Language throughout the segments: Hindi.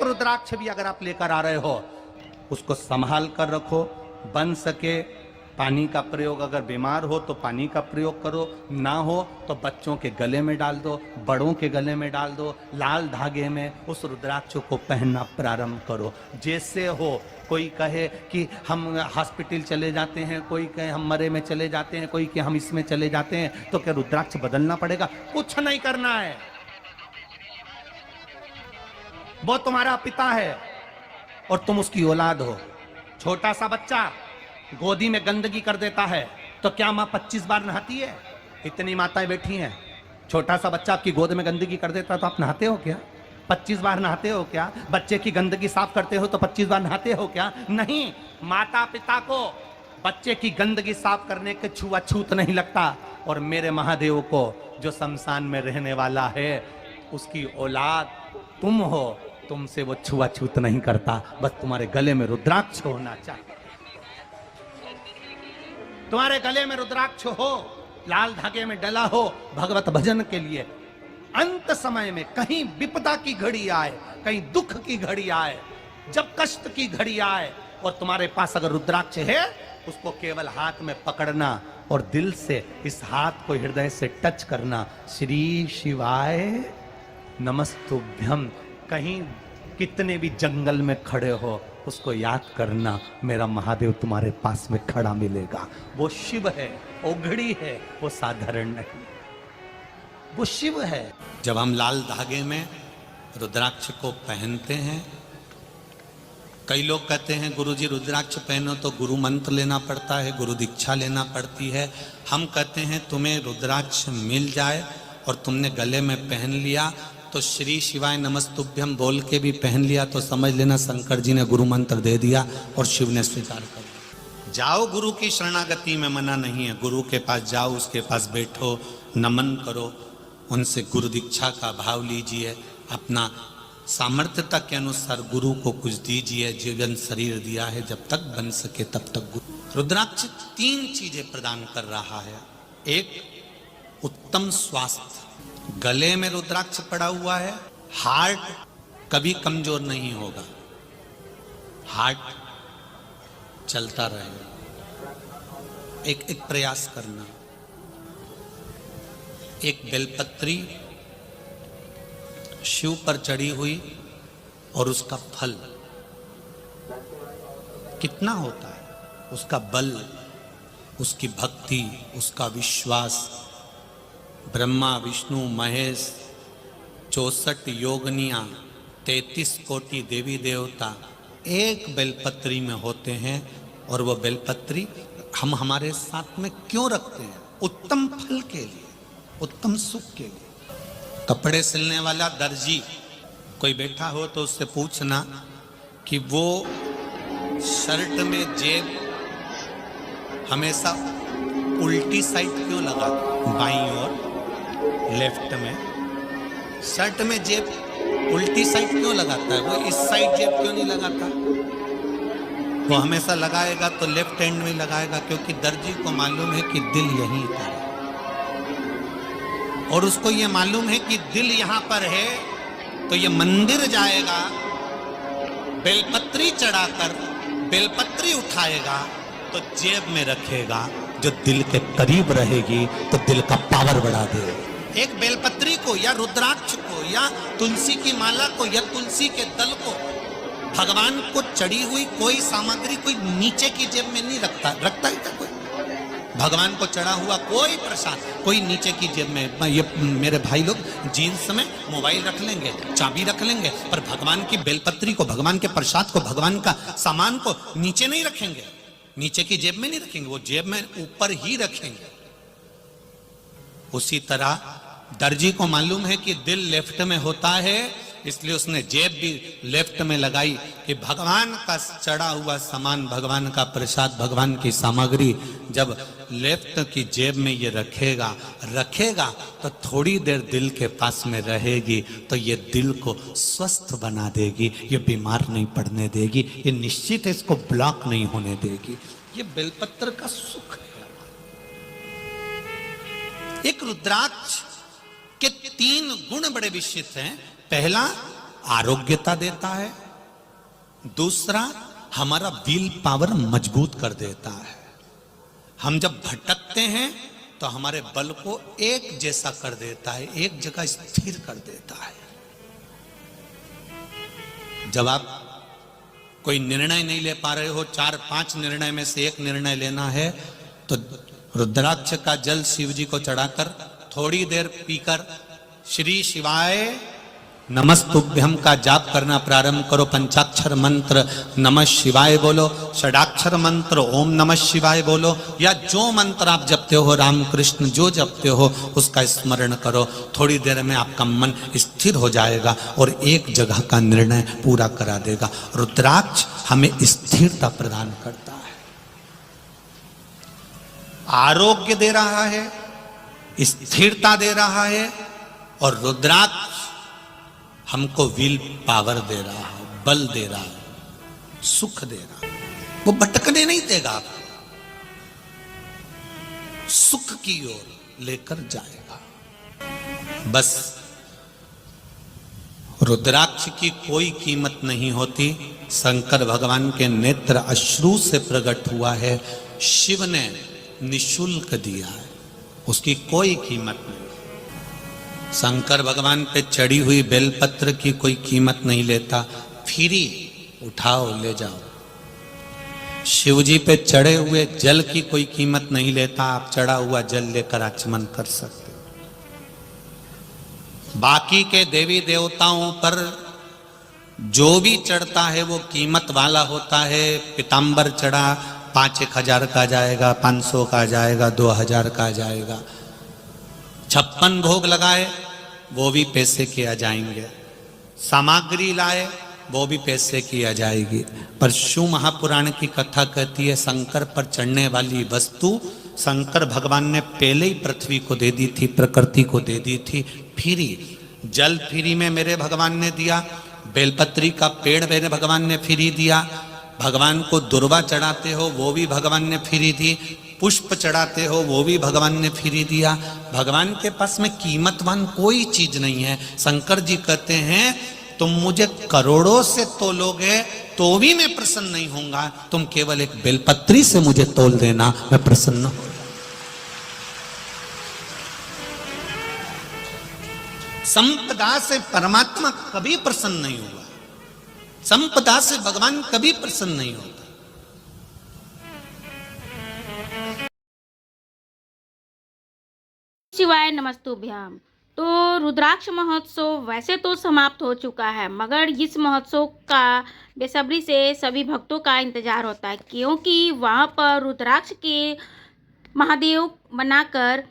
रुद्राक्ष भी अगर आप लेकर आ रहे हो, उसको संभाल कर रखो। बन सके पानी का प्रयोग, अगर बीमार हो तो पानी का प्रयोग करो, ना हो तो बच्चों के गले में डाल दो, बड़ों के गले में डाल दो। लाल धागे में उस रुद्राक्ष को पहनना प्रारंभ करो। जैसे हो, कोई कहे कि हम हॉस्पिटल चले जाते हैं, कोई कहे हम मरे में चले जाते हैं, कोई कहे हम इसमें चले जाते हैं, तो क्या रुद्राक्ष बदलना पड़ेगा? कुछ नहीं करना है। वो तुम्हारा पिता है और तुम उसकी औलाद हो। छोटा सा बच्चा गोदी में गंदगी कर देता है तो क्या माँ 25 बार नहाती है? इतनी माताएं बैठी हैं। छोटा सा बच्चा आपकी गोद में गंदगी कर देता है तो आप नहाते हो क्या? 25 बार नहाते हो क्या? बच्चे की गंदगी साफ करते हो तो 25 बार नहाते हो क्या? नहीं। माता पिता को बच्चे की गंदगी साफ करने के छुआछूत नहीं लगता। और मेरे महादेव को जो शमशान में रहने वाला है, उसकी औलाद तुम हो, तुमसे वो छुआछूत नहीं करता। बस तुम्हारे गले में रुद्राक्ष होना चाहिए। तुम्हारे गले में रुद्राक्ष हो, लाल धागे में डला हो, भगवत भजन के लिए। अंत समय में कहीं विपदा की घड़ी आए, कहीं दुख की घड़ी आए, जब कष्ट की घड़ी आए और तुम्हारे पास अगर रुद्राक्ष है, उसको केवल हाथ में पकड़ना और दिल से इस हाथ को हृदय से टच करना। श्री शिवाय नमस्तुभ्यम। कहीं कितने भी जंगल में खड़े हो, उसको याद करना, मेरा महादेव तुम्हारे पास में खड़ा मिलेगा। वो शिव है, ओघड़ी है, वो साधारण नहीं, वो शिव है। जब हम लाल धागे में रुद्राक्ष को पहनते हैं, कई लोग कहते हैं गुरुजी रुद्राक्ष पहनो तो गुरु मंत्र लेना पड़ता है, गुरु दीक्षा लेना पड़ती है। हम कहते हैं तुम्हें रुद्राक्ष मिल जाए और तुमने गले में पहन लिया तो श्री शिवाय नमस्तुभ्यम बोल के भी पहन लिया तो समझ लेना शंकर जी ने गुरु मंत्र दे दिया और शिव ने स्वीकार कर लिया। जाओ गुरु की शरणागति में, मना नहीं है। गुरु के पास जाओ, उसके पास बैठो, नमन करो, उनसे गुरु दीक्षा का भाव लीजिए, अपना सामर्थ्यता के अनुसार गुरु को कुछ दीजिए। जीवन शरीर दिया है, जब तक बन सके तब तक गुरु। रुद्राक्ष 3 चीजें प्रदान कर रहा है। एक, उत्तम स्वास्थ्य। गले में रुद्राक्ष पड़ा हुआ है, हार्ट कभी कमजोर नहीं होगा, हार्ट चलता रहेगा। एक प्रयास करना। एक बेलपत्री शिव पर चढ़ी हुई और उसका फल कितना होता है, उसका बल, उसकी भक्ति, उसका विश्वास। ब्रह्मा विष्णु महेश 64 योगनियां 33 कोटि देवी देवता एक बेलपत्री में होते हैं। और वो बेलपत्री हम हमारे साथ में क्यों रखते हैं? उत्तम फल के लिए, उत्तम सुख के लिए। कपड़े सिलने वाला दर्जी कोई बैठा हो तो उससे पूछना कि वो शर्ट में जेब हमेशा उल्टी साइड क्यों लगाता? बाईं ओर, लेफ्ट में। शर्ट में जेब उल्टी साइड क्यों लगाता है? वो इस साइड जेब क्यों नहीं लगाता? वो हमेशा लगाएगा तो लेफ्ट हैंड में लगाएगा, क्योंकि दर्जी को मालूम है कि दिल यहीं पर है और उसको ये मालूम है कि दिल यहां पर है तो ये मंदिर जाएगा, बेलपत्री चढ़ाकर बेलपत्री उठाएगा तो जेब में रखेगा, जो दिल के करीब रहेगी तो दिल का पावर बढ़ा देगा। एक बेलपत्री को या रुद्राक्ष को या तुलसी की माला को या तुलसी के दल को, भगवान को चढ़ी हुई कोई सामग्री कोई नीचे की जेब में नहीं रखता है क्या कोई? भगवान को चढ़ा हुआ कोई प्रसाद कोई नीचे की जेब में। ये मेरे भाई लोग जीन्स में मोबाइल रख लेंगे, चाबी रख लेंगे, पर भगवान की बेलपत्री को, भगवान के प्रसाद को, भगवान का सामान को नीचे नहीं रखेंगे, नीचे की जेब में नहीं रखेंगे, वो जेब में ऊपर ही रखेंगे। उसी तरह दर्जी को मालूम है कि दिल लेफ्ट में होता है, इसलिए उसने जेब भी लेफ्ट में लगाई कि भगवान का चढ़ा हुआ सामान, भगवान का प्रसाद, भगवान की सामग्री जब लेफ्ट की जेब में ये रखेगा तो थोड़ी देर दिल के पास में रहेगी तो ये दिल को स्वस्थ बना देगी, ये बीमार नहीं पड़ने देगी, ये निश्चित है इसको ब्लॉक नहीं होने देगी। ये बेलपत्र का सुख है। एक रुद्राक्ष के 3 गुण बड़े विशिष्ट हैं। पहला, आरोग्यता देता है, दूसरा हमारा विल पावर मजबूत कर देता है। हम जब भटकते हैं तो हमारे बल को एक जैसा कर देता है, एक जगह स्थिर कर देता है। जब आप कोई निर्णय नहीं ले पा रहे हो, 4-5 निर्णय में से एक निर्णय लेना है, तो रुद्राक्ष का जल शिव जी को चढ़ाकर थोड़ी देर पीकर श्री शिवाय नमस्तुभ्यम का जाप करना प्रारंभ करो। पंचाक्षर मंत्र नमः शिवाय बोलो, षडाक्षर मंत्र ओम नमः शिवाय बोलो, या जो मंत्र आप जपते हो, रामकृष्ण जो जपते हो उसका स्मरण करो। थोड़ी देर में आपका मन स्थिर हो जाएगा और एक जगह का निर्णय पूरा करा देगा। रुद्राक्ष हमें स्थिरता प्रदान करता है, आरोग्य दे रहा है, स्थिरता दे रहा है, और रुद्राक्ष हमको विल पावर दे रहा है, बल दे रहा है, सुख दे रहा है। वो भटकने नहीं देगा आपको, सुख की ओर लेकर जाएगा। बस रुद्राक्ष की कोई कीमत नहीं होती। शंकर भगवान के नेत्र अश्रु से प्रकट हुआ है, शिव ने निशुल्क दिया है, उसकी कोई कीमत नहीं। शंकर भगवान पे चढ़ी हुई बेलपत्र की कोई कीमत नहीं लेता, फ्री उठाओ ले जाओ। शिव जी पे चढ़े हुए जल की कोई कीमत नहीं लेता, आप चढ़ा हुआ जल लेकर आचमन कर सकते हो। बाकी के देवी देवताओं पर जो भी चढ़ता है वो कीमत वाला होता है। पीताम्बर चढ़ा 5-1 हजार का जाएगा, 500 का जाएगा, 2000 का जाएगा। 56 भोग लगाए वो भी पैसे किया जाएंगे, सामग्री लाए वो भी पैसे किया जाएगी। पर शिव महापुराण की कथा कहती है शंकर पर चढ़ने वाली वस्तु शंकर भगवान ने पहले ही पृथ्वी को दे दी थी, प्रकृति को दे दी थी फ्री। जल फ्री में मेरे भगवान ने दिया, बेलपत्री का पेड़ मेरे भगवान ने फ्री दिया, भगवान को दुर्वा चढ़ाते हो वो भी भगवान ने फ्री दी, पुष्प चढ़ाते हो वो भी भगवान ने फ्री दिया। भगवान के पास में कीमतवान कोई चीज नहीं है। शंकर जी कहते हैं तुम मुझे करोड़ों से तोलोगे तो भी मैं प्रसन्न नहीं होऊंगा, तुम केवल एक बेलपत्री से मुझे तोल देना, मैं प्रसन्न हो। संपदा से परमात्मा कभी प्रसन्न नहीं हुआ, संपदा से भगवान कभी प्रसन्न नहीं होता। शिवाय नमस्तुभ्याम। तो रुद्राक्ष महोत्सव वैसे तो समाप्त हो चुका है, मगर इस महोत्सव का बेसब्री से सभी भक्तों का इंतजार होता है, क्योंकि वहाँ पर रुद्राक्ष के महादेव बनाकर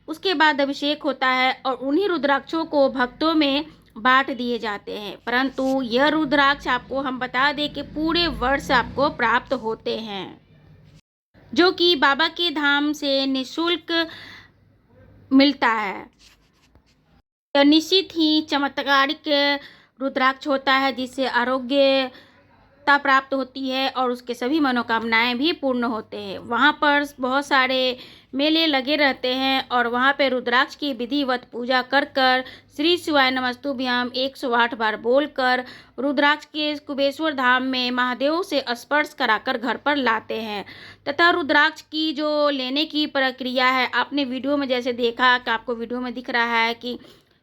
उसके बाद अभिषेक होता है और उन्हीं रुद्राक्षों को भक्तों में बांट दिए जाते हैं। परंतु यह रुद्राक्ष आपको हम बता दें कि पूरे वर्ष आपको प्राप्त होते हैं, जो कि बाबा के धाम से निःशुल्क मिलता है। यह निश्चित ही चमत्कारिक रुद्राक्ष होता है, जिससे आरोग्यता प्राप्त होती है और उसके सभी मनोकामनाएं भी पूर्ण होते हैं। वहाँ पर बहुत सारे मेले लगे रहते हैं और वहाँ पे रुद्राक्ष की विधिवत पूजा कर कर श्री शिवाय नमस्तुभ्याम 108 बार बोलकर रुद्राक्ष के कुबेश्वर धाम में महादेव से स्पर्श कराकर घर पर लाते हैं। तथा रुद्राक्ष की जो लेने की प्रक्रिया है, आपने वीडियो में जैसे देखा कि आपको वीडियो में दिख रहा है कि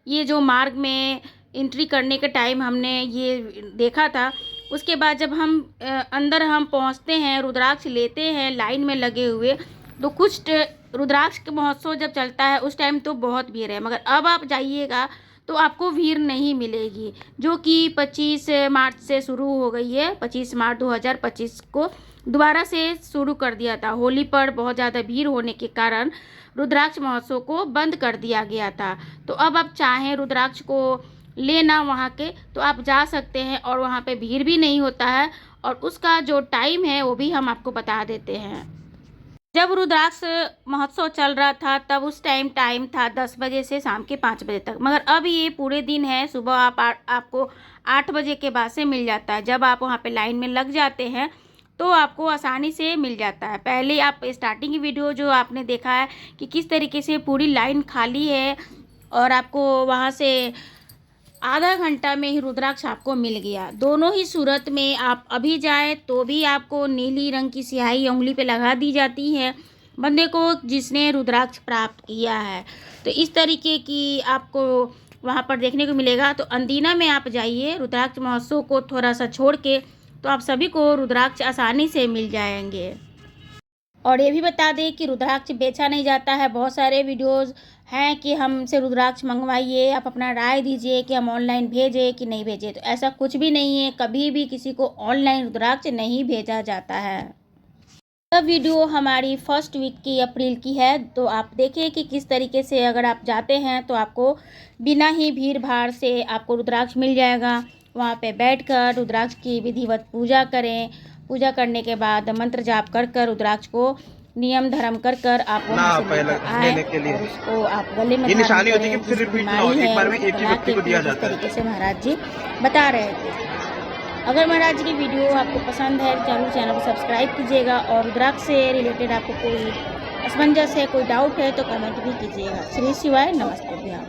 ये जो मार्ग में एंट्री करने के टाइम हमने ये देखा था, उसके बाद जब हम अंदर हम पहुंचते हैं, रुद्राक्ष लेते हैं लाइन में लगे हुए, तो कुछ रुद्राक्ष के महोत्सव जब चलता है उस टाइम तो बहुत भीड़ है, मगर अब आप जाइएगा तो आपको भीड़ नहीं मिलेगी, जो कि 25 मार्च से शुरू हो गई है। 25 मार्च 2025 को दोबारा से शुरू कर दिया था। होली पर बहुत ज़्यादा भीड़ होने के कारण रुद्राक्ष महोत्सव को बंद कर दिया गया था। तो अब आप चाहें रुद्राक्ष को लेना वहाँ के, तो आप जा सकते हैं और वहाँ पे भीड़ भी नहीं होता है। और उसका जो टाइम है वो भी हम आपको बता देते हैं। जब रुद्राक्ष महोत्सव चल रहा था तब उस टाइम था 10 बजे से शाम के 5 बजे तक, मगर अब ये पूरे दिन है। सुबह आपको 8 बजे के बाद से मिल जाता है। जब आप वहाँ पे लाइन में लग जाते हैं तो आपको आसानी से मिल जाता है। पहले आप स्टार्टिंग की वीडियो जो आपने देखा है कि किस तरीके से पूरी लाइन खाली है और आपको वहाँ से आधा घंटा में ही रुद्राक्ष आपको मिल गया। दोनों ही सूरत में आप अभी जाए तो भी आपको नीली रंग की स्याही उंगली पे लगा दी जाती है बंदे को जिसने रुद्राक्ष प्राप्त किया है। तो इस तरीके की आपको वहाँ पर देखने को मिलेगा। तो अंदीना में आप जाइए, रुद्राक्ष महोत्सव को थोड़ा सा छोड़ के, तो आप सभी को रुद्राक्ष आसानी से मिल जाएंगे। और ये भी बता दें कि रुद्राक्ष बेचा नहीं जाता है। बहुत सारे वीडियोस हैं कि हमसे रुद्राक्ष मंगवाइए, आप अपना राय दीजिए कि हम ऑनलाइन भेजें कि नहीं भेजें। तो ऐसा कुछ भी नहीं है, कभी भी किसी को ऑनलाइन रुद्राक्ष नहीं भेजा जाता है। यह वीडियो हमारी फर्स्ट वीक की अप्रैल की है। तो आप देखिए कि किस तरीके से अगर आप जाते हैं तो आपको बिना ही भीड़ भाड़ से आपको रुद्राक्ष मिल जाएगा। वहाँ पे बैठकर रुद्राक्ष की विधिवत पूजा करें। पूजा करने के बाद मंत्र जाप कर कर रुद्राक्ष को नियम धर्म कर कर आप वहाँ से लेकर आए और उसको आप गले में धारण करें। जिसकी बीमारी है बना के इस तरीके से महाराज जी बता रहे थे। अगर महाराज जी की वीडियो आपको पसंद है तो चैनल को सब्सक्राइब कीजिएगा और रुद्राक्ष से रिलेटेड आपको कोई असमंजस है, कोई डाउट है तो कमेंट भी कीजिएगा। श्री शिवाय, नमस्ते भैया।